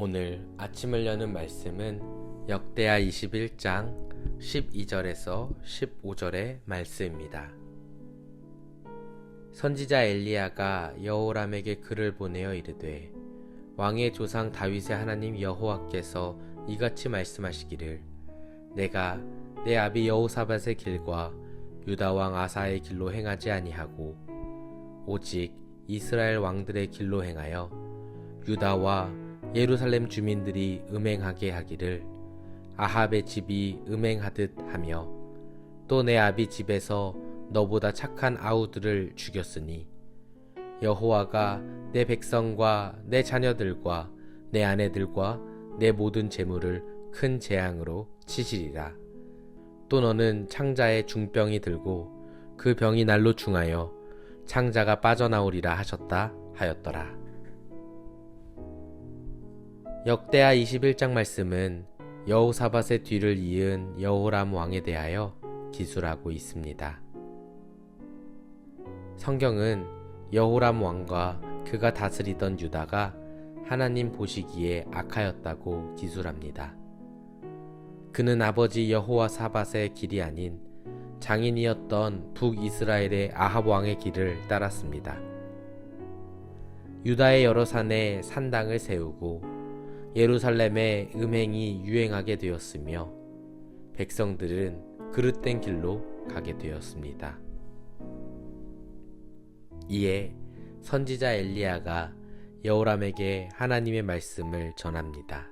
오늘 아침을 여는 말씀은 역대하 21장 12절에서 15절의 말씀입니다. 선지자 엘리야가 여호람에게 글을 보내어 이르되 왕의 조상 다윗의 하나님 여호와께서 이같이 말씀하시기를 내가 내 아비 여호사밧의 길과 유다 왕 아사의 길로 행하지 아니하고 오직 이스라엘 왕들의 길로 행하여 유다와 예루살렘 주민들이 음행하게 하기를 아합의 집이 음행하듯 하며 또 내 아비 집에서 너보다 착한 아우들을 죽였으니 여호와가 내 백성과 내 자녀들과 내 아내들과 내 모든 재물을 큰 재앙으로 치시리라. 또 너는 창자에 중병이 들고 그 병이 날로 중하여 창자가 빠져나오리라 하셨다 하였더라. 역대하 21장 말씀은 여호사밧의 뒤를 이은 여호람 왕에 대하여 기술하고 있습니다. 성경은 여호람 왕과 그가 다스리던 유다가 하나님 보시기에 악하였다고 기술합니다. 그는 아버지 여호사밧의 길이 아닌 장인이었던 북이스라엘의 아합 왕의 길을 따랐습니다. 유다의 여러 산에 산당을 세우고 예루살렘에 음행이 유행하게 되었으며 백성들은 그릇된 길로 가게 되었습니다. 이에 선지자 엘리야가 여호람에게 하나님의 말씀을 전합니다.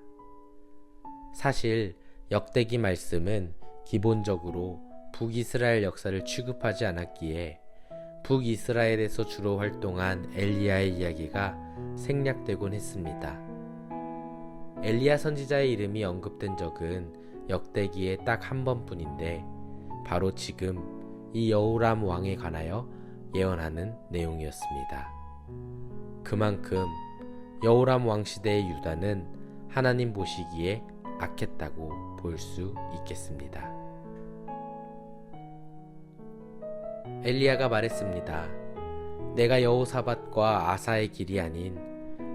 사실 역대기 말씀은 기본적으로 북이스라엘 역사를 취급하지 않았기에 북이스라엘에서 주로 활동한 엘리야의 이야기가 생략되곤 했습니다. 엘리야 선지자의 이름이 언급된 적은 역대기에 딱 한 번뿐인데 바로 지금 이 여호람 왕에 관하여 예언하는 내용이었습니다. 그만큼 여호람 왕 시대의 유다는 하나님 보시기에 악했다고 볼 수 있겠습니다. 엘리야가 말했습니다. 내가 여호사밧과 아사의 길이 아닌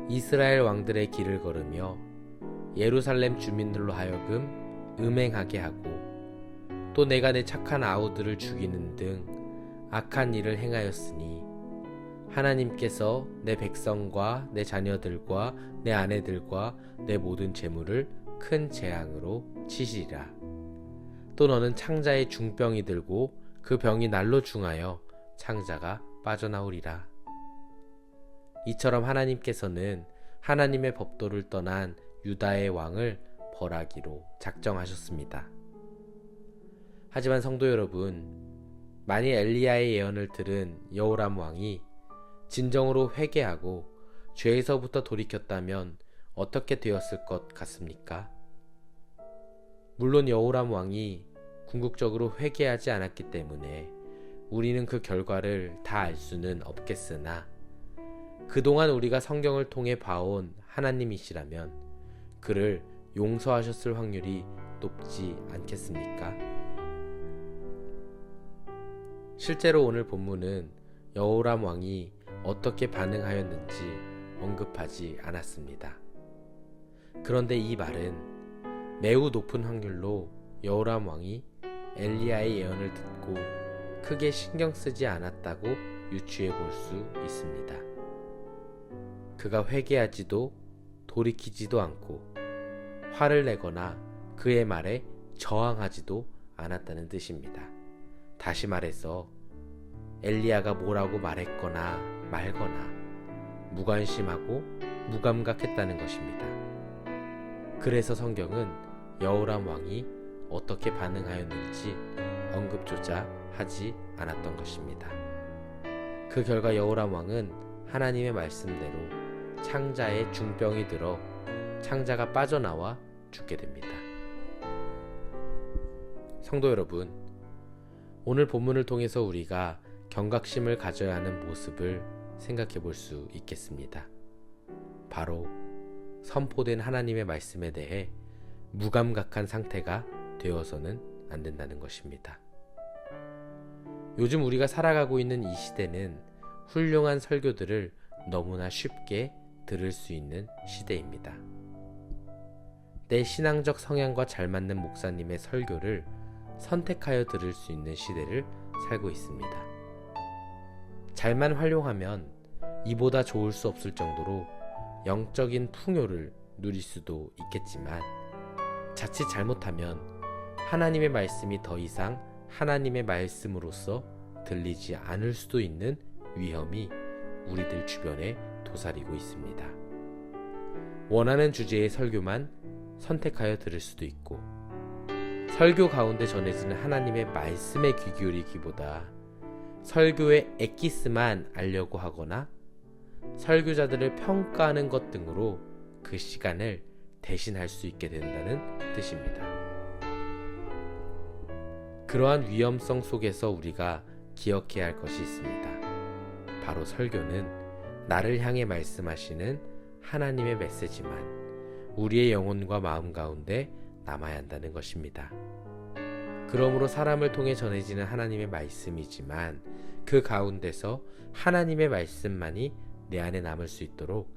이스라엘 왕들의 길을 걸으며 예루살렘 주민들로 하여금 음행하게 하고 또 내가 내 착한 아우들을 죽이는 등 악한 일을 행하였으니 하나님께서 내 백성과 내 자녀들과 내 아내들과 내 모든 재물을 큰 재앙으로 치시리라. 또 너는 창자에 중병이 들고 그 병이 날로 중하여 창자가 빠져나오리라. 이처럼 하나님께서는 하나님의 법도를 떠난 유다의 왕을 벌하기로 작정하셨습니다. 하지만 성도 여러분, 만일 엘리야의 예언을 들은 여호람 왕이 진정으로 회개하고 죄에서부터 돌이켰다면 어떻게 되었을 것 같습니까? 물론 여호람 왕이 궁극적으로 회개하지 않았기 때문에 우리는 그 결과를 다 알 수는 없겠으나 그동안 우리가 성경을 통해 봐온 하나님이시라면 그를 용서하셨을 확률이 높지 않겠습니까? 실제로 오늘 본문은 여호람 왕이 어떻게 반응하였는지 언급하지 않았습니다. 그런데 이 말은 매우 높은 확률로 여호람 왕이 엘리야의 예언을 듣고 크게 신경 쓰지 않았다고 유추해 볼 수 있습니다. 그가 회개하지도 돌이키지도 않고 화를 내거나 그의 말에 저항하지도 않았다는 뜻입니다. 다시 말해서 엘리야가 뭐라고 말했거나 말거나 무관심하고 무감각했다는 것입니다. 그래서 성경은 여호람 왕이 어떻게 반응하였는지 언급조차 하지 않았던 것입니다. 그 결과 여호람 왕은 하나님의 말씀대로 창자에 중병이 들어 창자가 빠져나와 죽게 됩니다. 성도 여러분, 오늘 본문을 통해서 우리가 경각심을 가져야 하는 모습을 생각해 볼 수 있겠습니다. 바로 선포된 하나님의 말씀에 대해 무감각한 상태가 되어서는 안 된다는 것입니다. 요즘 우리가 살아가고 있는 이 시대는 훌륭한 설교들을 너무나 쉽게 들을 수 있는 시대입니다. 내 신앙적 성향과 잘 맞는 목사님의 설교를 선택하여 들을 수 있는 시대를 살고 있습니다. 잘만 활용하면 이보다 좋을 수 없을 정도로 영적인 풍요를 누릴 수도 있겠지만, 자칫 잘못하면 하나님의 말씀이 더 이상 하나님의 말씀으로서 들리지 않을 수도 있는 위험이 우리들 주변에 도사리고 있습니다. 원하는 주제의 설교만 선택하여 들을 수도 있고, 설교 가운데 전해지는 하나님의 말씀에 귀 기울이기보다 설교의 엑기스만 알려고 하거나 설교자들을 평가하는 것 등으로 그 시간을 대신할 수 있게 된다는 뜻입니다. 그러한 위험성 속에서 우리가 기억해야 할 것이 있습니다. 바로 설교는 나를 향해 말씀하시는 하나님의 메시지만 우리의 영혼과 마음 가운데 남아야 한다는 것입니다. 그러므로 사람을 통해 전해지는 하나님의 말씀이지만 그 가운데서 하나님의 말씀만이 내 안에 남을 수 있도록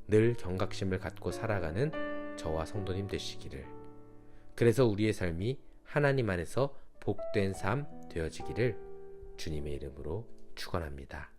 늘 경각심을 갖고 살아가는 저와 성도님 되시기를, 그래서 우리의 삶이 하나님 안에서 복된 삶 되어지기를 주님의 이름으로 축원합니다.